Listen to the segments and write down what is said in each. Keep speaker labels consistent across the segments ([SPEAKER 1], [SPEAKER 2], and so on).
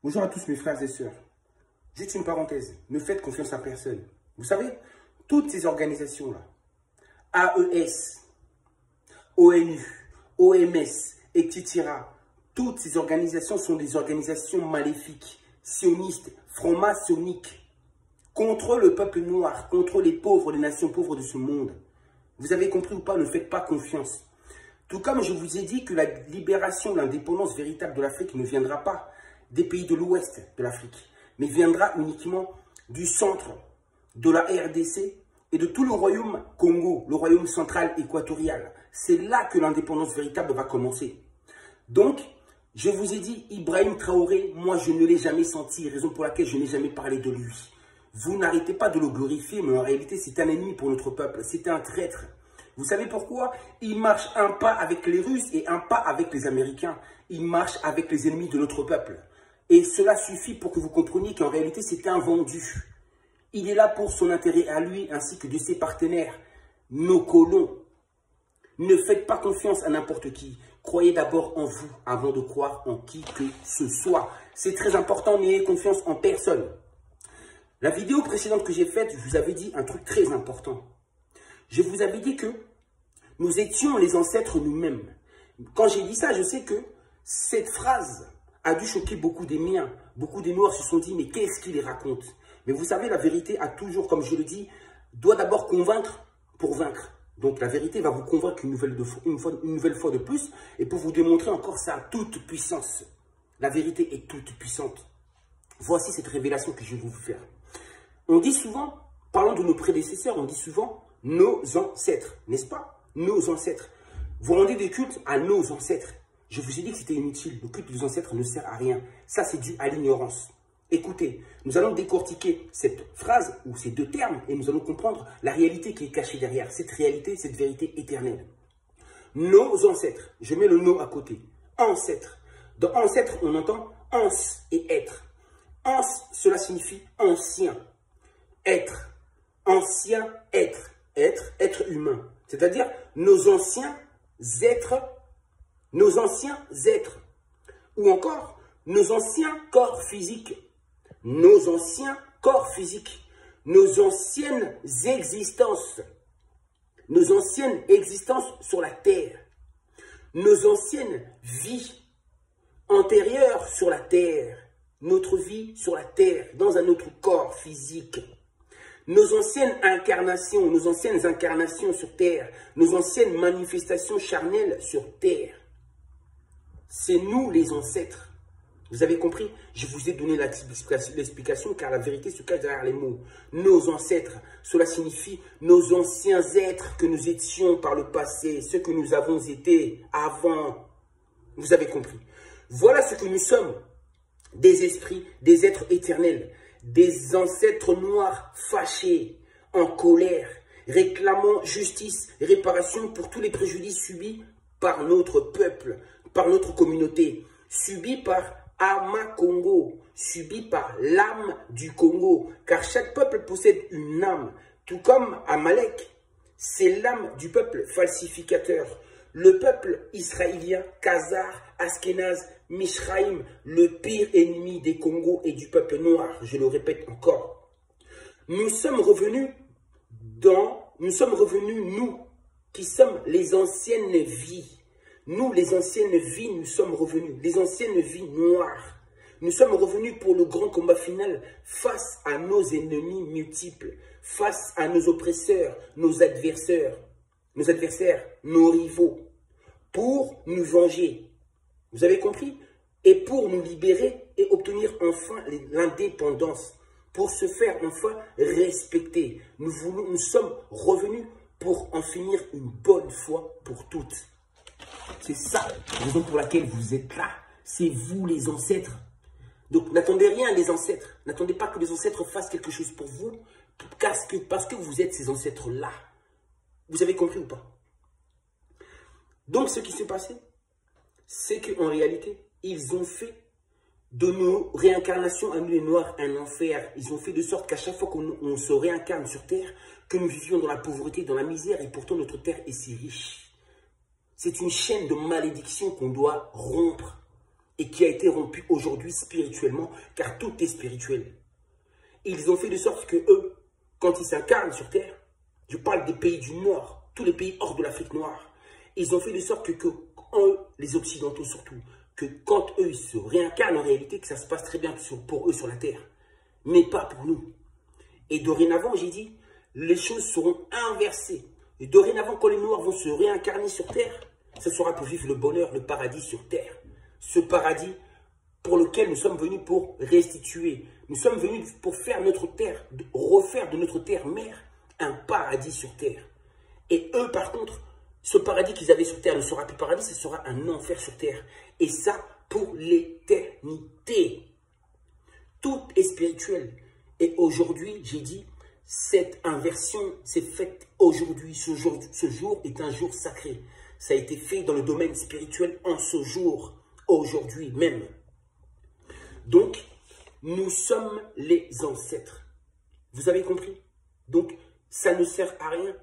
[SPEAKER 1] Bonjour à tous mes frères et sœurs. Juste une parenthèse, ne faites confiance à personne. Vous savez, toutes ces organisations-là, AES, ONU, OMS, etc., toutes ces organisations sont des organisations maléfiques, sionistes, franc-maçonniques, contre le peuple noir, contre les pauvres, les nations pauvres de ce monde. Vous avez compris ou pas, ne faites pas confiance. Tout comme je vous ai dit que la libération, l'indépendance véritable de l'Afrique ne viendra pas des pays de l'ouest de l'Afrique, mais viendra uniquement du centre de la RDC et de tout le royaume Congo, le royaume central équatorial. C'est là que l'indépendance véritable va commencer. Donc, je vous ai dit, Ibrahim Traoré, moi je ne l'ai jamais senti, raison pour laquelle je n'ai jamais parlé de lui. Vous n'arrêtez pas de le glorifier, mais en réalité c'est un ennemi pour notre peuple, c'est un traître. Vous savez pourquoi? Il marche un pas avec les Russes et un pas avec les Américains. Il marche avec les ennemis de notre peuple. Et cela suffit pour que vous compreniez qu'en réalité, c'est un vendu. Il est là pour son intérêt à lui ainsi que de ses partenaires, nos colons. Ne faites pas confiance à n'importe qui. Croyez d'abord en vous avant de croire en qui que ce soit. C'est très important, n'ayez confiance en personne. La vidéo précédente que j'ai faite, je vous avais dit un truc très important. Je vous avais dit que nous étions les ancêtres nous-mêmes. Quand j'ai dit ça, je sais que cette phrase a dû choquer beaucoup des miens. Beaucoup des Noirs se sont dit, mais qu'est-ce qu'il raconte? Mais vous savez, la vérité a toujours, comme je le dis, doit d'abord convaincre pour vaincre. Donc la vérité va vous convaincre une nouvelle fois de plus et pour vous démontrer encore sa toute puissance. La vérité est toute puissante. Voici cette révélation que je vais vous faire. On dit souvent, parlant de nos prédécesseurs, on dit souvent nos ancêtres, n'est-ce pas? Nos ancêtres. Vous rendez des cultes à nos ancêtres. Je vous ai dit que c'était inutile. Le culte des ancêtres ne sert à rien. Ça, c'est dû à l'ignorance. Écoutez, nous allons décortiquer cette phrase ou ces deux termes et nous allons comprendre la réalité qui est cachée derrière. Cette réalité, cette vérité éternelle. Nos ancêtres. Je mets le no à côté. Ancêtres. Dans ancêtre, on entend ans et être. Ans, cela signifie ancien. Être. Ancien, être. Être humain. C'est-à-dire nos anciens êtres. Nos anciens êtres, ou encore nos anciens corps physiques, nos anciens corps physiques, nos anciennes existences sur la terre, nos anciennes vies antérieures sur la terre, notre vie sur la terre, dans un autre corps physique. Nos anciennes incarnations sur terre, nos anciennes manifestations charnelles sur terre. C'est nous les ancêtres. Vous avez compris? Je vous ai donné l'explication car la vérité se cache derrière les mots. Nos ancêtres, cela signifie nos anciens êtres que nous étions par le passé, ce que nous avons été avant. Vous avez compris? Voilà ce que nous sommes. Des esprits, des êtres éternels, des ancêtres noirs fâchés, en colère, réclamant justice et réparation pour tous les préjudices subis par notre peuple, par notre communauté, subis par Ama Congo, subis par l'âme du Congo, car chaque peuple possède une âme, tout comme Amalek, c'est l'âme du peuple falsificateur. Le peuple israélien, Khazar, Askénaz, Mishraïm, le pire ennemi des Congos et du peuple noir, je le répète encore. Nous sommes revenus, nous, qui sommes les anciennes vies. Nous, les anciennes vies, nous sommes revenus. Les anciennes vies noires. Nous sommes revenus pour le grand combat final face à nos ennemis multiples, face à nos oppresseurs, nos adversaires, nos rivaux, pour nous venger. Vous avez compris? Et pour nous libérer et obtenir enfin l'indépendance, pour se faire enfin respecter. Nous sommes revenus pour en finir une bonne fois pour toutes. C'est ça la raison pour laquelle vous êtes là. C'est vous les ancêtres. Donc n'attendez rien des ancêtres. N'attendez pas que les ancêtres fassent quelque chose pour vous. Parce que vous êtes ces ancêtres-là. Vous avez compris ou pas? Donc ce qui s'est passé, c'est qu'en réalité, ils ont fait de nos réincarnations à nous les Noirs un enfer. Ils ont fait de sorte qu'à chaque fois qu'on se réincarne sur Terre, que nous vivions dans la pauvreté, dans la misère, et pourtant notre Terre est si riche. C'est une chaîne de malédiction qu'on doit rompre. et qui a été rompu aujourd'hui spirituellement, car tout est spirituel. Ils ont fait de sorte que eux, quand ils s'incarnent sur Terre, je parle des pays du Nord, tous les pays hors de l'Afrique noire, ils ont fait de sorte que eux, les Occidentaux surtout, que quand eux ils se réincarnent en réalité, que ça se passe très bien pour eux sur la Terre, mais pas pour nous. Et dorénavant, j'ai dit, les choses seront inversées. Et dorénavant, quand les Noirs vont se réincarner sur Terre, ce sera pour vivre le bonheur, le paradis sur Terre. Ce paradis pour lequel nous sommes venus pour restituer. Nous sommes venus pour faire notre terre, refaire de notre terre mère un paradis sur Terre. Et eux, par contre, ce paradis qu'ils avaient sur Terre ne sera plus paradis, ce sera un enfer sur Terre. Et ça, pour l'éternité. Tout est spirituel. Et aujourd'hui, j'ai dit, cette inversion s'est faite aujourd'hui. Ce jour est un jour sacré. Ça a été fait dans le domaine spirituel en ce jour, aujourd'hui même. Donc, nous sommes les ancêtres. Vous avez compris? Donc, ça ne sert à rien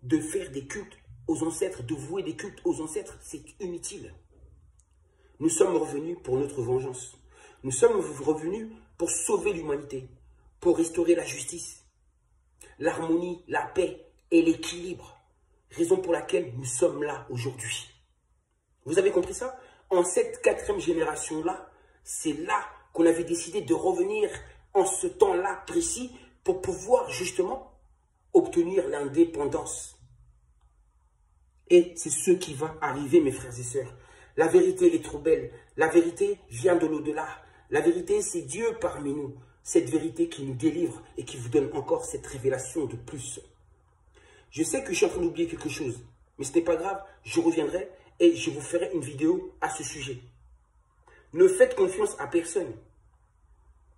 [SPEAKER 1] de faire des cultes aux ancêtres, de vouer des cultes aux ancêtres. C'est inutile. Nous sommes revenus pour notre vengeance. Nous sommes revenus pour sauver l'humanité, pour restaurer la justice, l'harmonie, la paix et l'équilibre. Raison pour laquelle nous sommes là aujourd'hui. Vous avez compris ça? En cette 4e génération-là, c'est là qu'on avait décidé de revenir en ce temps-là précis pour pouvoir justement obtenir l'indépendance. Et c'est ce qui va arriver, mes frères et sœurs. La vérité est trop belle. La vérité vient de l'au-delà. La vérité, c'est Dieu parmi nous. Cette vérité qui nous délivre et qui vous donne encore cette révélation de plus. Je sais que je suis en train d'oublier quelque chose, mais ce n'est pas grave, je reviendrai et je vous ferai une vidéo à ce sujet. Ne faites confiance à personne.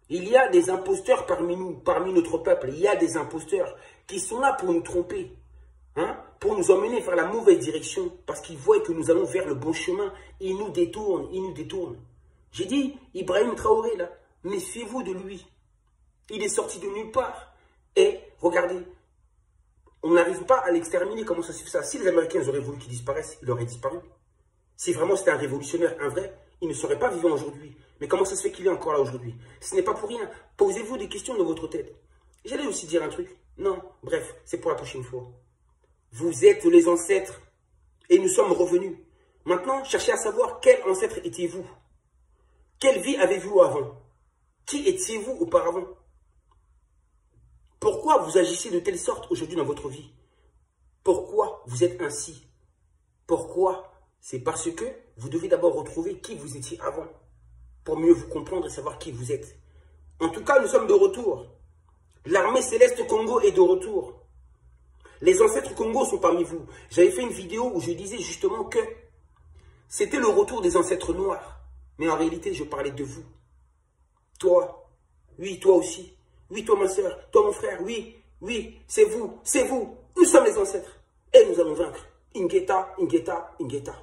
[SPEAKER 1] Il y a des imposteurs parmi nous, parmi notre peuple. Il y a des imposteurs qui sont là pour nous tromper, hein, pour nous emmener vers la mauvaise direction, parce qu'ils voient que nous allons vers le bon chemin. Ils nous détournent, ils nous détournent. J'ai dit, Ibrahim Traoré, là, méfiez-vous de lui. Il est sorti de nulle part. Et regardez, on n'arrive pas à l'exterminer. Comment ça se fait ça? Si les Américains auraient voulu qu'il disparaisse, il aurait disparu. Si vraiment c'était un révolutionnaire, un vrai, il ne serait pas vivant aujourd'hui. Mais comment ça se fait qu'il est encore là aujourd'hui? Ce n'est pas pour rien. Posez-vous des questions dans votre tête. J'allais aussi dire un truc. Non, bref, c'est pour la prochaine fois. Vous êtes les ancêtres. Et nous sommes revenus. Maintenant, cherchez à savoir quel ancêtre étiez-vous. Quelle vie avez-vous avant? Qui étiez-vous auparavant? Pourquoi vous agissez de telle sorte aujourd'hui dans votre vie? Pourquoi vous êtes ainsi? Pourquoi? C'est parce que vous devez d'abord retrouver qui vous étiez avant, pour mieux vous comprendre et savoir qui vous êtes. En tout cas, nous sommes de retour. L'armée céleste Congo est de retour. Les ancêtres Congo sont parmi vous. J'avais fait une vidéo où je disais justement que c'était le retour des ancêtres noirs. Mais en réalité, je parlais de vous. Toi, oui, toi aussi. Oui, toi ma soeur, toi mon frère, oui, oui, c'est vous, c'est vous. Nous sommes les ancêtres. Et nous allons vaincre. Ingeta, Ingeta, Ingeta.